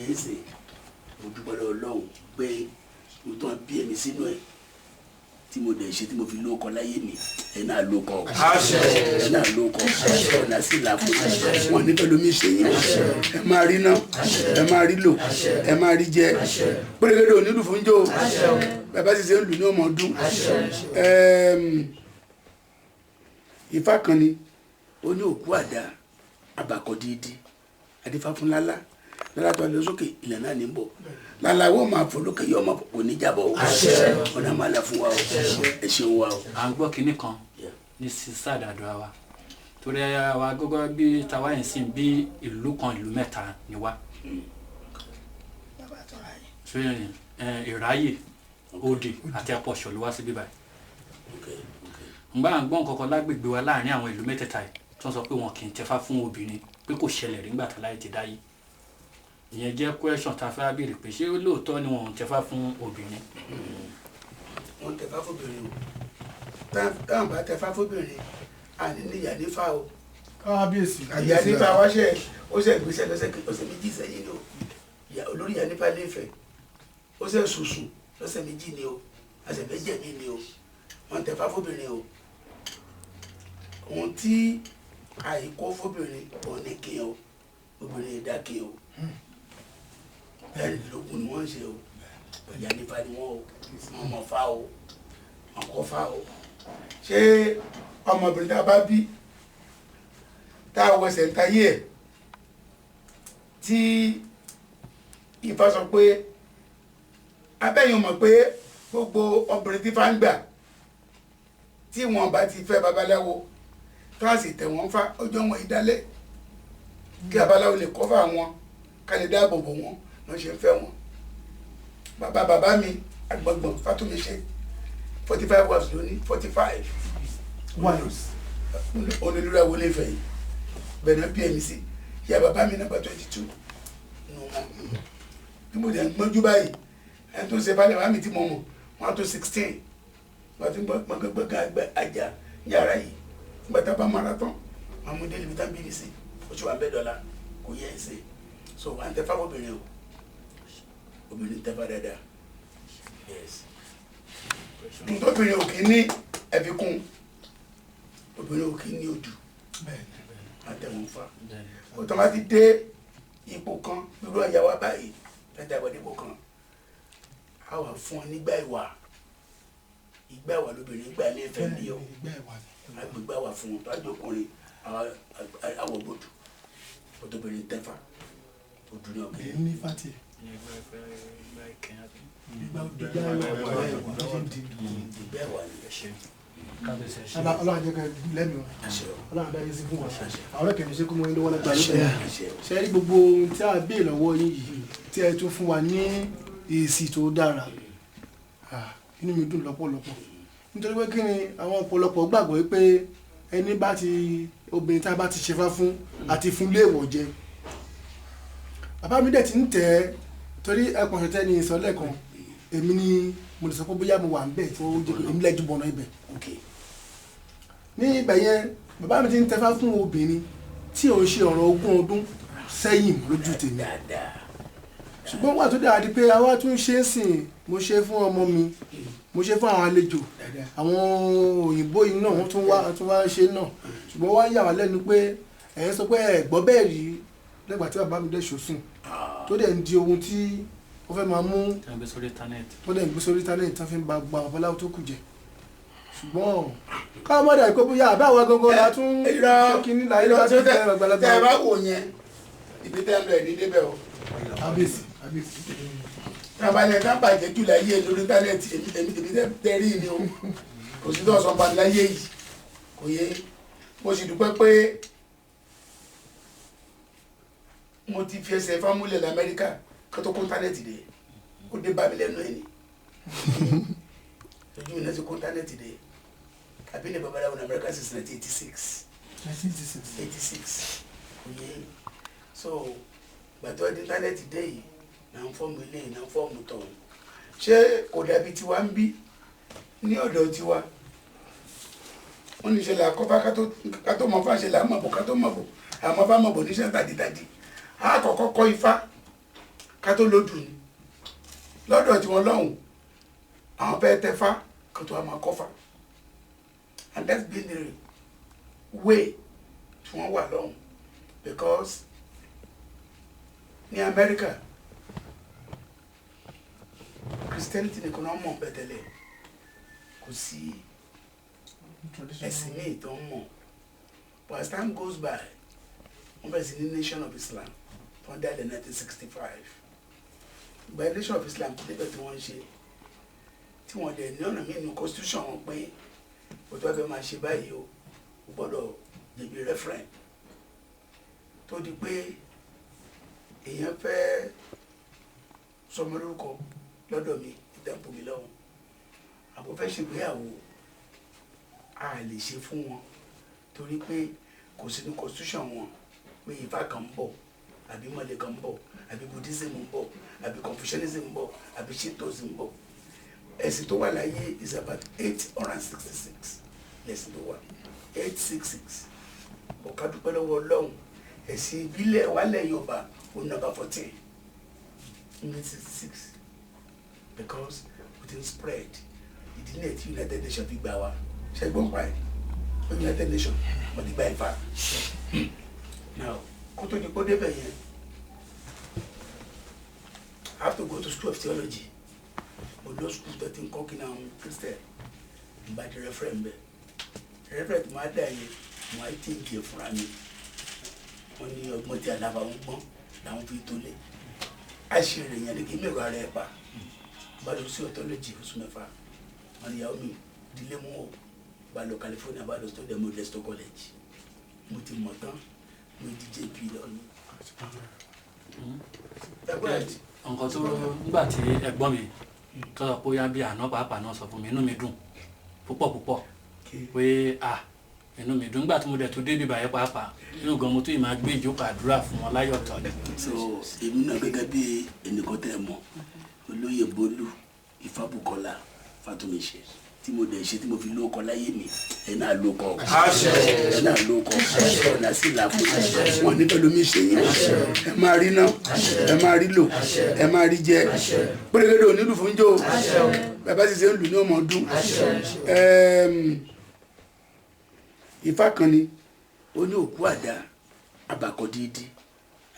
yẹn ṣe mo dúpẹ́ lọ́wọ́ Ọlọ́run pé mo tán bí ẹ̀mí sínú ẹ̀ tí mo dẹ̀ ṣe tí mo fi lóko láyé mi ẹ̀ náà lóko ẹ̀ náà lóko ọ̀nà sí ìlàfo wọn ní pẹ̀lú mi ṣe yín ẹ máa rí náà ẹ máa rí lò ẹ máa rí jẹ pérégedé onílù fún jò bàbá sì ṣe ń lù ní ọmọ ọdún Ifá kan ni ó ní òkú àdá àbàkọ dídí adífá fún lálá lálá tó lọ sókè ilẹ̀ náà ní bọ̀ lálá wọ́n máa fò lókè yọ ọmọ kò ní jábọ̀ o ọ̀nà máa là fún wa o ẹ ṣeun wa o. à ń gbọ́ kinní kan ní sísá àdàdúrà wa torí àwa gọ́gọ́ bí tàwa yẹn sìn bí ìlú kan ìlú mẹ́ta ni wá ìráyè òdì àti àpọ̀ṣọ̀ ló wá sí bíbáyìí ngbà à ń gbọ́ nǹkan kan lágbègbè wa láàrin àwọn ìlú mẹ́tẹ̀ẹ̀ta yìí tí wọ́n sọ pé wọn kì í tẹfá fún obìnrin pé kò ṣẹlẹ̀ rí nígbà tá láyé ti dáyé ìyẹn jẹ́ question tá a fẹ́ béèrè pé ṣé lóòótọ́ ni wọn ò tẹfá fún obìnrin. wọn tẹfá fóbìnrin o táwọn bá tẹfá fóbìnrin àní ní ìyá nífà o kábíyèsí ìyá nífà wáṣẹ ó ṣe gbèsè lọ́sẹ̀ méjì sẹ́yìn ni o olórí ìyá nífà lẹ́fẹ̀ẹ́ ó ṣe sùsùn lọ́sẹ̀ méjì ni o ọ̀sẹ̀ méjì ni o wọn tẹfá fóbìnrin o ohun tí àìkó fóbìnrin òun ní kí o obìnrin ìdá kí o ẹ̀rìndínlógún ni wọ́n ń ṣe o ìyá nípa ni wọ́n o wọ́n mọ̀ fá o wọ́n kọ́ fá o ṣé ọmọbìnrin tá a bá bí tá a wẹsẹ̀ ń tayé ẹ̀ tí Ifá sọ pé abẹ́yìn mọ̀ pé gbogbo obìnrin tí Ifá ń gbà tí wọ́n bá ti fẹ́ babaláwo kíláàsì tẹ̀ wọ́n fá ọjọ́ wọn ìdálẹ́ kí babaláwo lè kọ́fà wọn ká lè dáàbò bò wọn lọ́n ṣe ń fẹ́ wọn. bàbá mi àgbọ̀ngbọ̀n Fátúnmiṣe 45 hours lónìí 45 onílùú wọlé fẹ̀ yìí bẹ́ẹ̀ náà PMC ìyá bàbá mi nàbà 22 nù wọn. bí mo dẹ̀ ń gbọ́njú báyìí ẹni tó ń ṣe balẹ̀ bàbá mi tí mo mọ̀ wọ́n á tó 16 wọ́n ti gbọ́ngàn àjà yàrá yìí gbàtà bá mara tán wọn mú délé bíi bíbí sí oṣù wa $100 kò yẹ ẹ ṣe so wà ń tẹfá obìnrin o obìnrin tẹfá dáadáa yes ntọ́bìnrin ò kì í ní ẹ̀fíkún obìnrin ò kì í ní odù àtẹ̀wọ̀n fa ó tọ́ bá ti dé ipò kan irú ọ̀yà wa báyìí tẹ́tẹ́ àgbàdo ipò kan a wà fún ọ nígbà ìgbà ìwà lóbìnrin gbà ní ẹ̀fẹ̀ ní o agbègbè wà fún wọn tó àjọ ọkùnrin àwọ̀ gbòdù ọ̀dọ́bìnrin tẹ́fà odù ní ọ̀gbìn. èyí ní fati. ìgbà ìwà ni Ọlọ́run jẹ́ ká lẹ́nu Ọlọ́run dá yín sí fún wa àwọn ọ̀rẹ́ kẹ́mi ṣe kó mọ́ ilé wọn lágbàá lóṣèlú ṣe rí gbogbo ohun tí a béè lọ́wọ́ yín yìí tí ẹ tún fún wa ní èsì tó dára inú mi dùn lọ́pọ̀lọpọ̀ nítorí pé kí ni àwọn ọ̀pọ̀lọpọ̀ gbàgbọ́ pé ẹni bá ti obìnrin tá a bá ti ṣe fún àti fún léèwọ̀ jẹ bàbá mi dẹ̀ ti ń tẹ̀ ẹ́ torí ẹ̀kọ́ ṣẹ̀tẹ́ ni ìsọ̀lẹ̀ kan èmi ni mo lè sọ pé bóyá mo wà ń bẹ̀ tí ó jẹ́ èmi lẹ́jú bọ̀nà ibẹ̀ ní ibẹ̀ yẹn bàbá mi ti ń tẹ́fá fún obìnrin tí ò ń ṣe ọ̀rọ̀ 20 ọdún sẹ́yìn lójú tèmi ṣùgbọ́n wà tó dáa di pé àwa tún ṣe ń sìn mo ṣe fún ọmọ mi mo ṣe fún àwọn àlejò àwọn òyìnbó yìí náà wọ́n tún wá ṣe náà ṣùgbọ́n wá yà wá lẹ́nu pé ẹ̀ sọ pé ẹ̀ gbọ́ bẹ́ẹ̀ rí lẹ́gbàá tí bàbá mi dẹ̀ ṣòsùn tó dẹ̀ ń di ohun tí ó fẹ́ máa mú tó dẹ̀ ń gbé sórí íńtánẹ́ẹ̀tì tó fi ń ba gba babaláwo tó kù jẹ ṣùgbọ́n ká má dà pé bóyá àbá àwa gangan la tún kíní láyé láti fẹ́ àgbàlagbà. tẹ́ ẹ bá wò yẹn ibi tẹ́ ń lọ ẹ̀ ní débẹ̀ o. abisi. tábàlẹ̀ ká bàjẹ́ jù láyé lórí íńtánẹ́ẹ̀tì èmi tẹ́ rí ni o kò sí tó sọ padì láyé yìí kò yé mo sì dúpẹ́ pé mo ti fi ẹsẹ̀ fámúlẹ̀ lamẹ́ríkà kó tó kó íńtánẹ́ẹ̀tì dé ó dé bá mi lẹ́nu ẹ̀ ni ojú mi náà ti kó íńtánẹ́ẹ̀tì dé àbí ní babaláwo ní America since 1986 oye so gbàtọ́ ẹ̀dí íńtánẹ́ẹ̀tì dé yìí náà ń fọ́ọ̀mù ilé náà ń fọ́ọ̀mù tọ̀hún ṣé kò dàbí tiwa ń bí ní ọ̀dọ̀ tiwa wọ́n ní ìṣẹ̀lẹ̀ àkọ́fà ká tó mọ̀ fà ṣẹlẹ̀ àmọ̀bò ká tó mọ̀bò àmọ́ bá mọ̀bò níṣẹ́ tàdítàdí àkọ́kọ́ kọ́ ifá ká tó lódù ni lọ́dọ̀ tí wọ́n lọ́hùn àwọn fẹ́ tẹfá kan tó wá máa kọ́fà and that's been the way tí wọ́n wà lọ́hùn because ní America Christianity nìkan náà mọ̀ bẹ̀tẹ̀lẹ̀ kò sí ẹ̀sìn míì tó ń mọ̀ but as time goes by wọ́n bẹ̀rẹ̀ sí ní Nation of Islam wọ́n dá ilẹ̀ 1965 by Nation of Islam débẹ̀ tí wọ́n ń ṣe tí wọ́n dẹ̀ ní ọ̀nà míì ní constitution wọn pé o tó fẹ́ máa ṣe báyìí o gbọ́dọ̀ débi referent tó di pé èèyàn fẹ́ sọmọ lórúkọ lọ́dọ̀ mi ìdàpọ̀ mi lọ́wọ́ àbò fẹ́ ṣègbéyàwó a lè ṣe fún wọn torí pé kò sí ní constitution wọn pé Ifá kan ń bọ̀ àbí mọ́lẹ̀ kan ń bọ̀ àbí Buddhism ń bọ̀ àbí Confucianism ń bọ̀ àbí Shintoism ń bọ̀ ẹ̀sìn tó wà láyé is about 866 lẹ́sìn tó wà 866 ọ̀ká dúpẹ́ lọ́wọ́ Ọlọ́run ẹ̀sìn ìbílẹ̀ wálẹ̀ Yorùbá ó number 14 1966 because we didn't spread ìdílé tí United Nations fi gbà wá ṣẹ́gbọ́n pa ẹ̀ United Nations wọ́n ti gba Ifá now kó tó di kó débẹ̀ yẹn I have to go to school of theology but no school tó ti ń kọ́ kí náà Christian n bá di referent bẹ́ẹ̀ referent máa dà yẹn máa ti ń jẹ fúnra mi wọ́n ní ọgbọ́n tí aláfa ń gbọ́n làwọn fi tó lé àṣírí yẹn ní kí mẹ́rọ ara ẹ̀ pa bá lọ sí theology oṣù mẹ́fà wọ́n ní ìyàwó mi ìdílé mú o bá lọ California bá lọ study Modesto College mo ti mọ̀ tán mo di JP lọ́nu. nǹkan tó nígbà tí ẹ̀gbọ́n mi tó sọ pé ó yá bí àná pàápàá náà sọ fún mi inú mi dùn púpọ̀ pé inú mi dùn nígbà tí mo dẹ̀ tó débi báyẹn pàápàá inú gan mo tún yìí máa gbé ìjókòó àdúrà fún wọn láyọ̀ tán ni. so èmi náà gẹ́gẹ́ bí ẹnìkan tẹ́ ẹ mọ̀ olóyè Bólú Ifábùkọ́lá Fátómiṣe tí mo dẹ̀ ṣe tí mo fi lóko láyé mi ẹ̀ náà lóko ẹ̀ náà lóko ọ̀nà sí ìlàfo wọn ní pẹ̀lú mi ṣe yín ẹ máa rí náà ẹ máa rí lò ẹ máa rí jẹ pérégedé onílù fún jò bàbá sì ṣe ń lù ní ọmọ ọdún Ifá kan ni ó ní òkú àdá àbàkọ dídí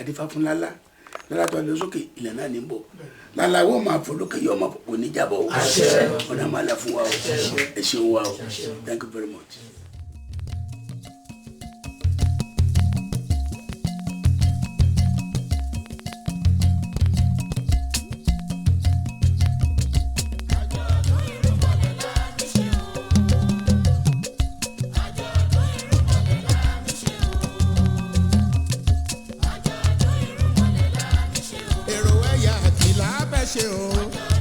adífá fún lálá lálá tó lọ sókè ilẹ̀ náà ní bọ̀ lálá wọ́n máa fò lókè yọ ọmọ kò ní jábọ̀ o ọ̀nà máa là fún wa o ẹ ṣeun wa o thank you very much. èrò ẹ̀yà kìlá bẹ́ ṣe o.